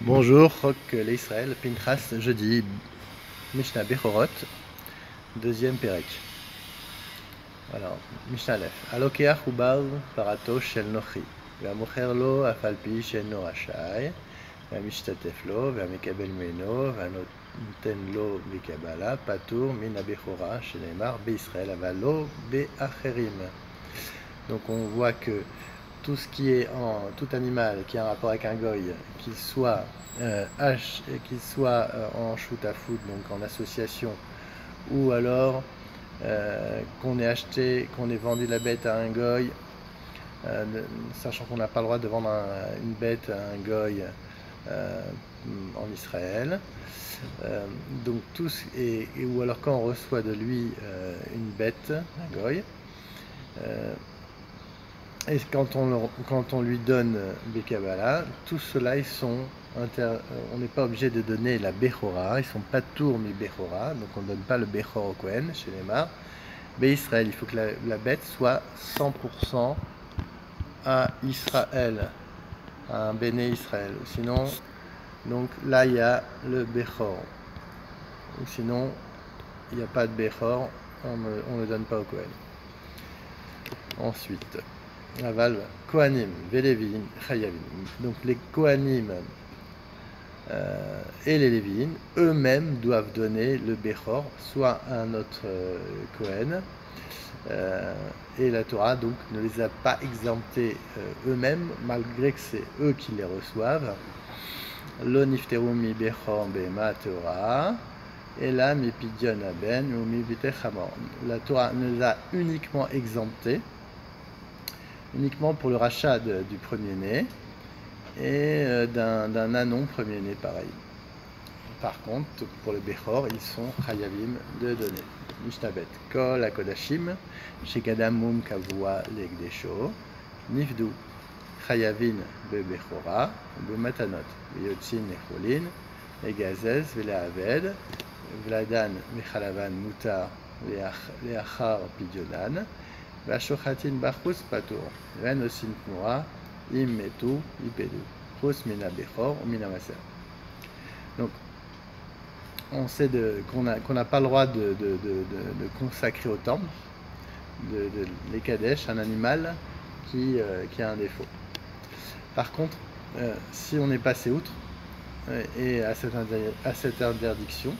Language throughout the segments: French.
Bonjour, Rock l'Israël, Pinchas, jeudi, Mishnah Bechorot, deuxième Pérec. Alors, Mishnah Aleph. Alokeach ubal parato shel nochi, והמוכר לו אף על פי שאינו רשאי, והמשתתף לו, והמקבל ממנו, והנותן לו בקבלה, פטור מן הבכורה, שנאמר בישראל, אבל לא באחרים. Donc on voit que tout ce qui est tout animal qui a un rapport avec un goy, qu'il soit en shoot à foot, donc en association, ou alors qu'on ait vendu la bête à un goy, sachant qu'on n'a pas le droit de vendre une bête à un goy en Israël, donc ou alors quand on reçoit de lui une bête, un goy, et quand on lui donne Bekabala, tout cela, on n'est pas obligé de donner la Bechora, ils sont pas tour mi Bechora, donc on ne donne pas le Bechor au Kohen, chez les Mar. Mais Israël, il faut que la bête soit 100% à Israël, à un Béné Israël. Sinon, donc là, il y a le Bechor. Ou sinon, il n'y a pas de Bechor, on ne le donne pas au Kohen. Ensuite, Aval, Kohanim, Velevin, Chayavim. Donc les Kohanim et les Lévin, eux-mêmes doivent donner le Bechor, soit à un autre Kohen, et la Torah donc ne les a pas exemptés eux-mêmes, malgré que c'est eux qui les reçoivent. Lo nifteru mi Bechor bema Torah, et là mi pidyon aben ou mi bitechamor. La Torah ne les a uniquement exemptés, uniquement pour le rachat du premier-né et d'un anon premier-né pareil. Par contre, pour le Bechor, ils sont Chayavim de donner. Mishnabet, Kol HaKodashim, Shekadam Mum Kavua Legdesho, Nifdu, Chayavin Bebechora, Bematanot, Yotzin Necholin, Egazez, Velaaved, Vladan Michalavan Mutar, Leachar Pidyonan, Vashochatin Bachus Patour, Ren Osin Tmura, Im Metu, Ipedu, Chus Mina Bechor, Mina Maser. Donc, on sait qu'on n'a pas le droit de consacrer au temple, les Kadesh, un animal qui a un défaut. Par contre, si on est passé outre et à cette interdiction,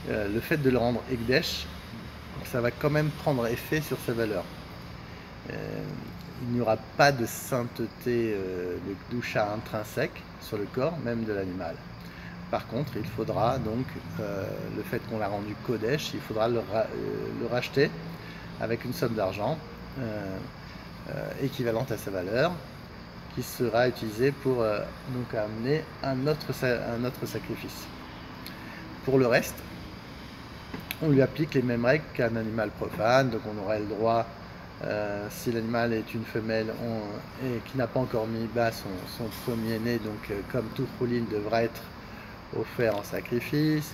le fait de le rendre Ekdesh, ça va quand même prendre effet sur sa valeur. Il n'y aura pas de sainteté de doucha intrinsèque sur le corps, même de l'animal. Par contre, il faudra donc, le fait qu'on l'a rendu Kodesh, il faudra le racheter avec une somme d'argent équivalente à sa valeur, qui sera utilisée pour donc amener un autre sacrifice. Pour le reste, on lui applique les mêmes règles qu'un animal profane, donc on aurait le droit, si l'animal est une femelle et qui n'a pas encore mis bas son premier-né, donc comme tout rouline devra être offert en sacrifice,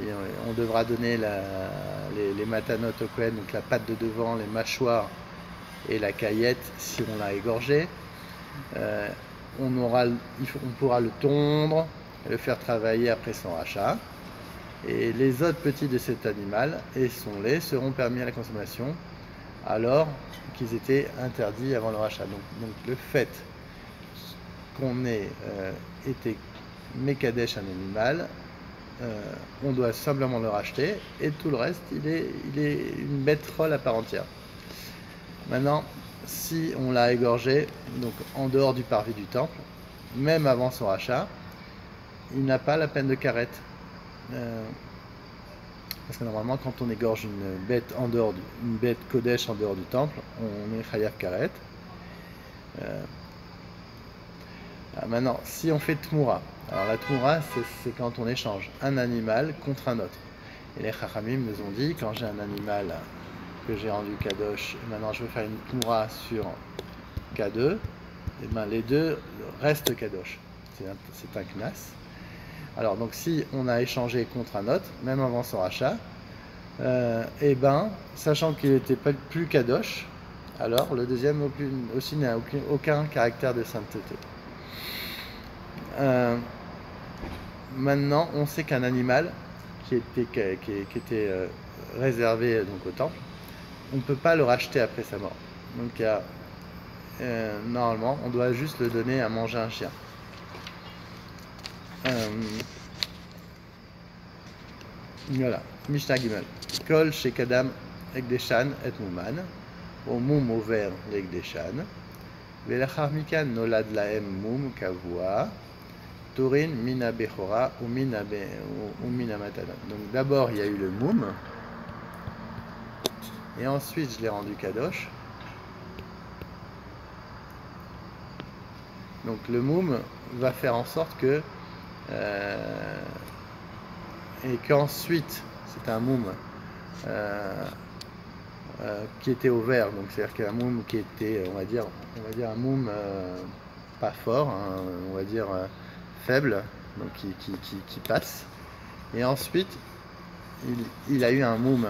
et on devra donner les matanot au Kohen, donc la patte de devant, les mâchoires et la caillette si on l'a égorgé. On pourra le tondre et le faire travailler après son rachat. Et les autres petits de cet animal et son lait seront permis à la consommation alors qu'ils étaient interdits avant le rachat. Donc le fait qu'on ait été Mekadesh un animal, on doit simplement le racheter et tout le reste, il est une bête rolle à part entière. Maintenant, si on l'a égorgé, donc en dehors du parvis du temple, même avant son rachat, il n'a pas la peine de karet. Parce que normalement, quand on égorge une bête Kodesh en dehors du temple, on est chayav karet. Maintenant, si on fait tmoura, alors la tmoura, c'est quand on échange un animal contre un autre. Et les chachamim nous ont dit, quand j'ai un animal que j'ai rendu kadosh, et maintenant je veux faire une tmoura sur K2, et bien les deux restent kadosh. C'est un knas. Alors donc si on a échangé contre un autre, même avant son rachat, et ben sachant qu'il n'était pas plus kadosh, alors le deuxième aussi n'a aucun caractère de sainteté. Maintenant, on sait qu'un animal qui était réservé donc, au temple, on ne peut pas le racheter après sa mort. Donc, normalement, on doit juste le donner à manger à un chien. Voilà. Mishnah Gimel. Kol shekadam ekdeshan et muman. Au mum over l'ekdeshan. Velachar mikan nolad laem mum kavua. Torin mina bechora ou mina matana. Donc d'abord il y a eu le moum. Et ensuite je l'ai rendu kadosh. Donc le moum va faire en sorte que et qu'ensuite c'est un moum qui était au vert, donc c'est-à-dire qu'un moum qui était, on va dire un moum pas fort, hein, on va dire faible, donc qui passe. Et ensuite il a eu un moum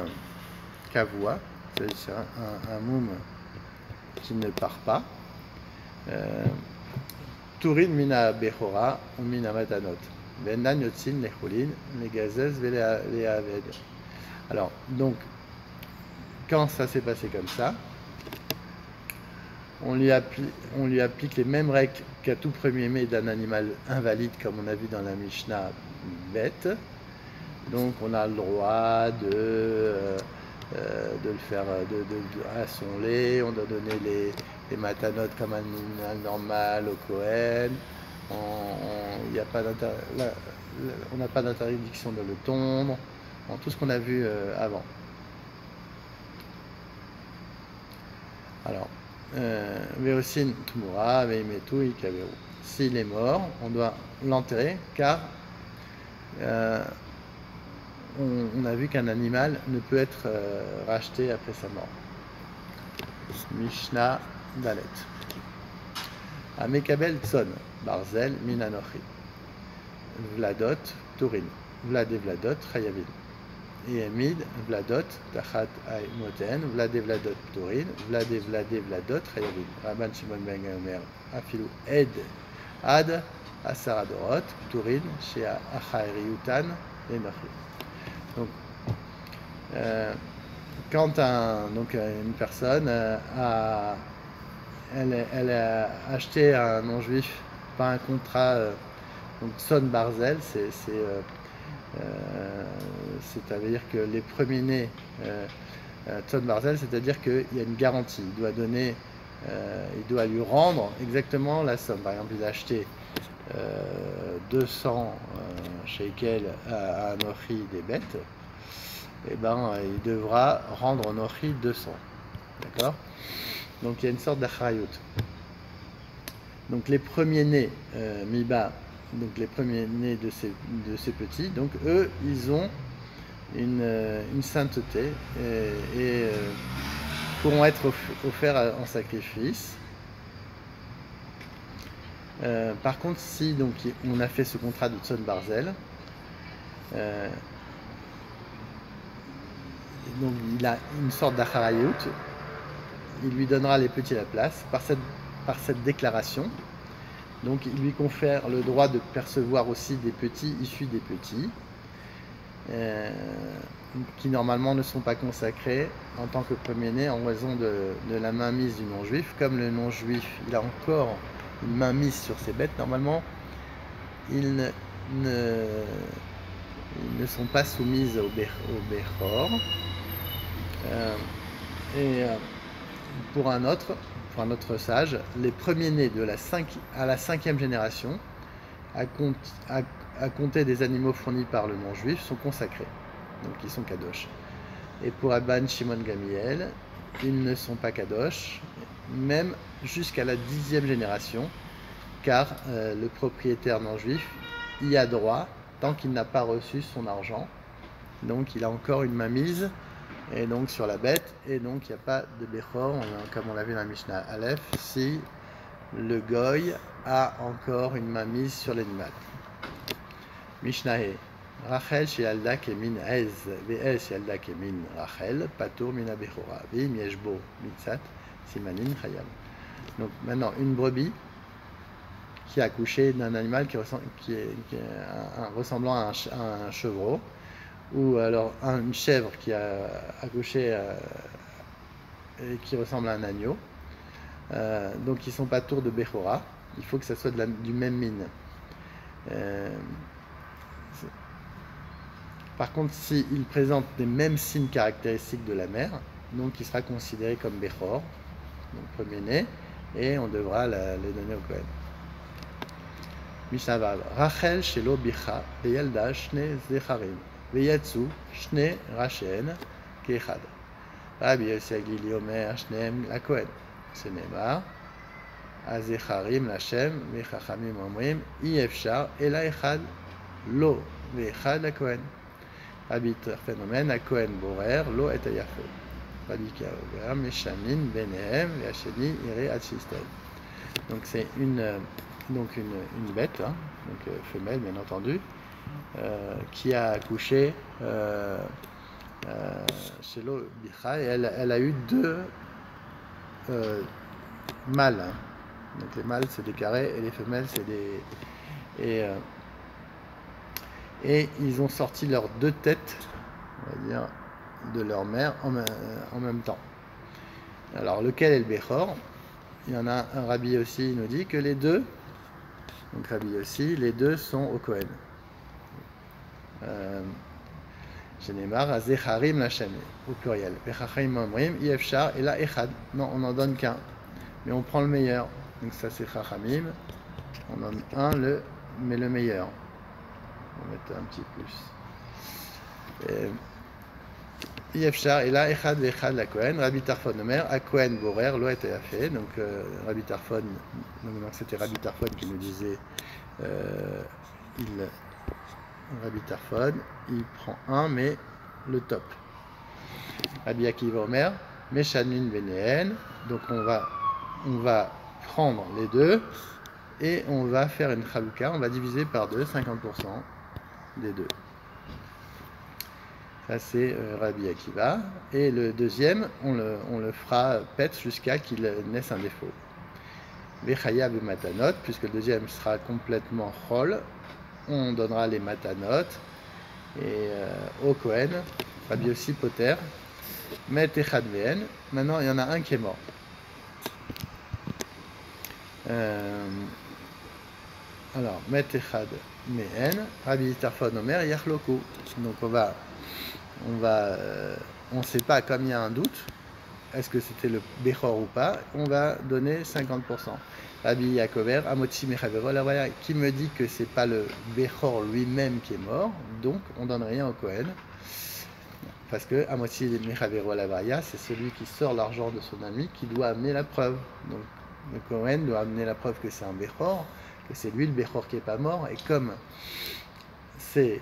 kavua, c'est-à-dire un moum qui ne part pas. Turin mina bechora ou mina matanot. Venan yotzin lecholin legazez veleaved. Alors, donc, quand ça s'est passé comme ça, on lui applique les mêmes règles qu'à tout premier mai d'un animal invalide, comme on a vu dans la Mishnah bête. Donc, on a le droit de le faire à son lait, on doit donner les matanotes comme un animal normal au Kohen, on n'a pas d'interdiction de le tondre, tout ce qu'on a vu avant. Alors, Veosin Tumura, Veimetu, Ikaveru. S'il est mort, on doit l'enterrer car on a vu qu'un animal ne peut être racheté après sa mort. Mishnah Dalet. Amekabel Tson, Barzel, Minanochi. Vladot, Turin. Vladé Vladot, Chayavin. Emid, Vladot, Tachat Moten, Vladé Vladot, Turin. Vladé Vladot, Chayavin. Rabban Shimon ben Gamliel, Afilu Ed, Ad, Asaradorot, Turin, Shea Achairiutan, et Nochi. Donc, quand une personne elle a acheté un non-juif par un contrat, donc Son Barzel, c'est-à-dire que les premiers-nés, Son Barzel, c'est-à-dire qu'il y a une garantie, il doit lui rendre exactement la somme. Par exemple, il a acheté 200 shekels à un Nochi des bêtes, et ben il devra rendre au Nochi 200. D'accord? Donc il y a une sorte d'acharayut. Donc les premiers-nés Miba, donc les premiers-nés de ces petits, donc eux, ils ont une sainteté et pourront être offerts en sacrifice. Par contre, si donc on a fait ce contrat de Tson Barzel, donc il a une sorte d'acharayut, il lui donnera les petits à la place par cette déclaration. Donc il lui confère le droit de percevoir aussi des petits issus des petits, qui normalement ne sont pas consacrés en tant que premier-né en raison de la mainmise du non-juif. Comme le non-juif, il a encore une mainmise sur ses bêtes, normalement, ils ne sont pas soumises au Bechor. Pour un autre sage, les premiers-nés à la 5e génération, à compter des animaux fournis par le non-juif, sont consacrés, donc ils sont kadosh. Et pour Rabban Shimon Gamliel, ils ne sont pas kadosh, même jusqu'à la 10e génération, car le propriétaire non-juif y a droit tant qu'il n'a pas reçu son argent, donc il a encore une mainmise et donc sur la bête, et donc il n'y a pas de Bechor, comme on l'a vu dans la Mishnah Aleph, si le Goy a encore une mainmise sur l'animal. Mishnah He, Rachel she'alda kemin ez, ve'ez she'alda kemin Rachel, patur mina Bechora, ve'im yeshbo mitzat, simanin chayam. Donc maintenant, une brebis qui a accouché d'un animal qui est ressemblant à un chevreau, ou alors une chèvre qui a accouché et qui ressemble à un agneau. Donc ils ne sont pas tours de Bechora, il faut que ça soit du même mine. Par contre, s'il présente les mêmes signes caractéristiques de la mère, donc il sera considéré comme Bechor, donc premier-né, et on devra les donner au Kohen. Mishnah Vav. Rachel shelo bicha veyalda shne zecharim veyatsu shne rachen keechad. Rabbi Yossi Aglili omer shneem laKohen. Shenemar azecharim lashem vechachamim omrim i efshar ela echad lo veechad laKohen. Rabbi Tarfon omer haKohen borer lo et hayafe. Rabbi Kiva omer meshamin benehem ve'asheni ire ad shistel. Donc c'est une bête, hein, donc femelle bien entendu, qui a accouché chez l'Obicha, et elle a eu deux mâles. Hein. Donc les mâles c'est des carrés et les femelles c'est des... Et ils ont sorti leurs deux têtes, on va dire, de leur mère en même temps. Alors lequel est le Bechor? Il y en a un Rabbi aussi, il nous dit que les deux, donc Rabbi Yossi, les deux sont au Kohen. Shenemar azecharim lachem au pluriel. Vechachim omrim yefshar et la echad. Non, on n'en donne qu'un, mais on prend le meilleur. Donc ça c'est chachamim. On donne un mais le meilleur. On va mettre un petit plus. Yefshar et la echad vechad la Kohen. Rabbi Tarfon omer a Kohen borer lo et fait. Donc Rabbi Tarfon, donc c'était Rabbi Tarfon qui nous disait Rabbi Tarfon, il prend un mais le top. Rabbi Akiva omer meshanin benehen. Donc on va prendre les deux et on va faire une chalukah. On va diviser par deux 50% des deux. Ça c'est Rabbi Akiva. Et le deuxième, on le fera pète jusqu'à qu'il naisse un défaut. Vechaya be matanot, puisque le deuxième sera complètement chol, on donnera les matanot. Et au Kohen, Rabbi Yossi Poter, met echad vehen. Maintenant il y en a un qui est mort. Alors, met echad mehen, Rabbi Tarfon omer yachloku. Donc on ne sait pas, comme il y a un doute, est-ce que c'était le Bechor ou pas, on va donner 50%. Rabbi Yakover, Amotzi Mechavero, là voilà, qui me dit que c'est pas le Bechor lui-même qui est mort, donc on donne rien au Kohen. Parce que Amotzi Mechavero Lavaya, c'est celui qui sort l'argent de son ami qui doit amener la preuve. Donc le Kohen doit amener la preuve que c'est un Bechor, que c'est lui le Bechor qui n'est pas mort, et comme il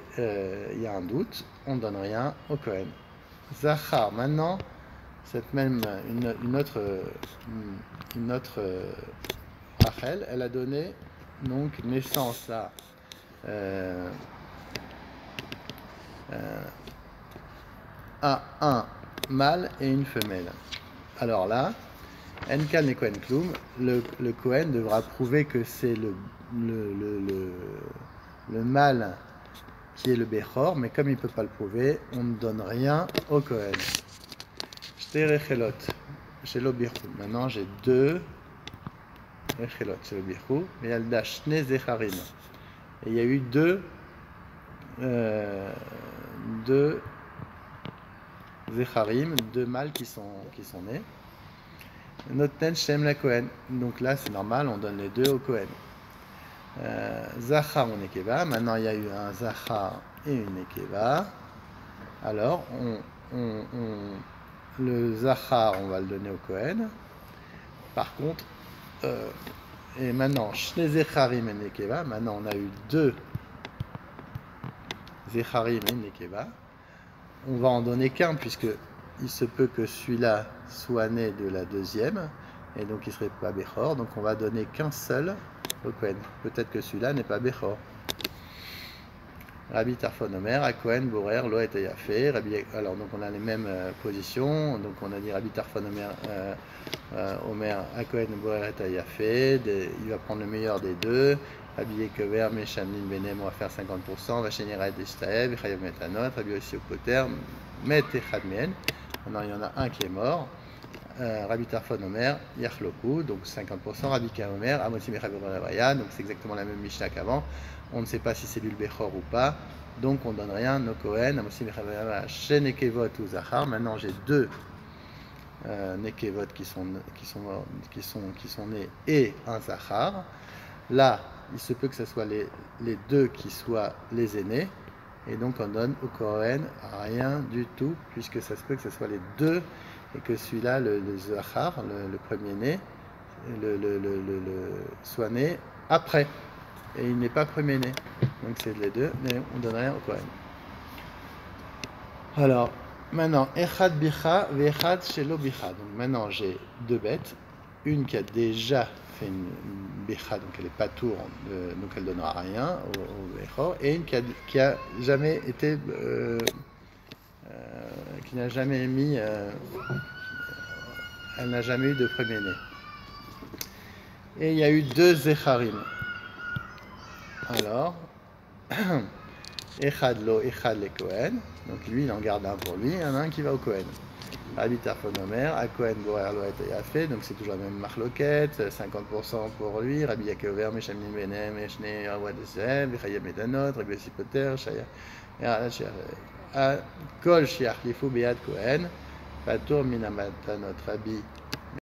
y a un doute, on ne donne rien au Kohen. Zachar, maintenant, une autre Rachel, elle a donné donc naissance à un mâle et une femelle. Alors là, Enkan et Kohen Klum, le Kohen devra prouver que c'est le mâle qui est le Bechor, mais comme il ne peut pas le prouver, on ne donne rien au Kohen. Shte rechelot, chez l'Obichou. Maintenant j'ai deux rechelot chez l'Obichou, et yalda shne zecharim. Et il y a eu deux zecharim, deux mâles qui sont nés. Noten shem la Kohen. Donc là c'est normal, on donne les deux au Kohen. Zachar ou Nekeva, maintenant il y a eu un Zachar et une Nekeva. Alors le Zachar on va le donner au Kohen. Par contre, et maintenant Shne Zecharim et Nekeva, maintenant on a eu deux Zecharim et Nekeva. On va en donner qu'un puisque il se peut que celui-là soit né de la deuxième et donc il ne serait pas Bechor, donc on va donner qu'un seul au Kohen. Peut-être que celui-là n'est pas Bechor. Rabbi Tarfon omer, à Kohen, Borer, Lo et Yafe. Alors donc on a les mêmes positions. Donc on a dit Rabbi Tarfon omer, Omer, Akohen, Borer et Ayafé, il va prendre le meilleur des deux. Rabbi Yekever, Meshamlin, Benem, on va faire 50%. Vachenira et Deshtaev, Vichayom Metanot, Rabbi Yossi au Poter, Met Echad Mehen. Maintenant, il y en a un qui est mort. Rabbi Tarfon Omer, Yachloku, donc 50%. Rabbi Kaomer, Amotim et Rabbi Ronavaya, donc c'est exactement la même Mishnah qu'avant. On ne sait pas si c'est lui le Bechor ou pas, donc on ne donne rien. No Kohen, Amotim et Rabbi Ronavaya, Shenekevot ou Zachar. Maintenant, j'ai deux Nekevot qui sont nés et un Zachar. Là, il se peut que ce soit les deux qui soient les aînés, et donc on donne au Kohen rien du tout, puisque ça se peut que ce soit les deux, et que celui-là, le Zachar, le premier-né, soit né après, et il n'est pas premier-né. Donc c'est les deux, mais on donne rien au Kohen. Alors, maintenant, Echad Bicha, Vechad Shelo Bicha. Donc maintenant, j'ai deux bêtes, une qui a déjà fait une Bicha, donc elle est pas tour, donc elle donnera rien au Bechor, et une qui a jamais été, qui n'a jamais mis, elle n'a jamais eu de premier-né. Et il y a eu deux Zecharim. Alors, Echad Lo, Echad Le Kohen. Donc lui, il en garde un pour lui, il y en a un qui va au Kohen. Rabbi Tarfon Omer, à Kohen Borer Lo et Yafé, donc c'est toujours la même marloquette, 50% pour lui. Rabbi Yekever, Meshamlin Benem, Eshne Awad Esem, Vichayem Metanot, Rabbi Yossi Poter, Shaya, Kol Shiach Lifu Beat Kohen, Patur Minamatanot, Rabbi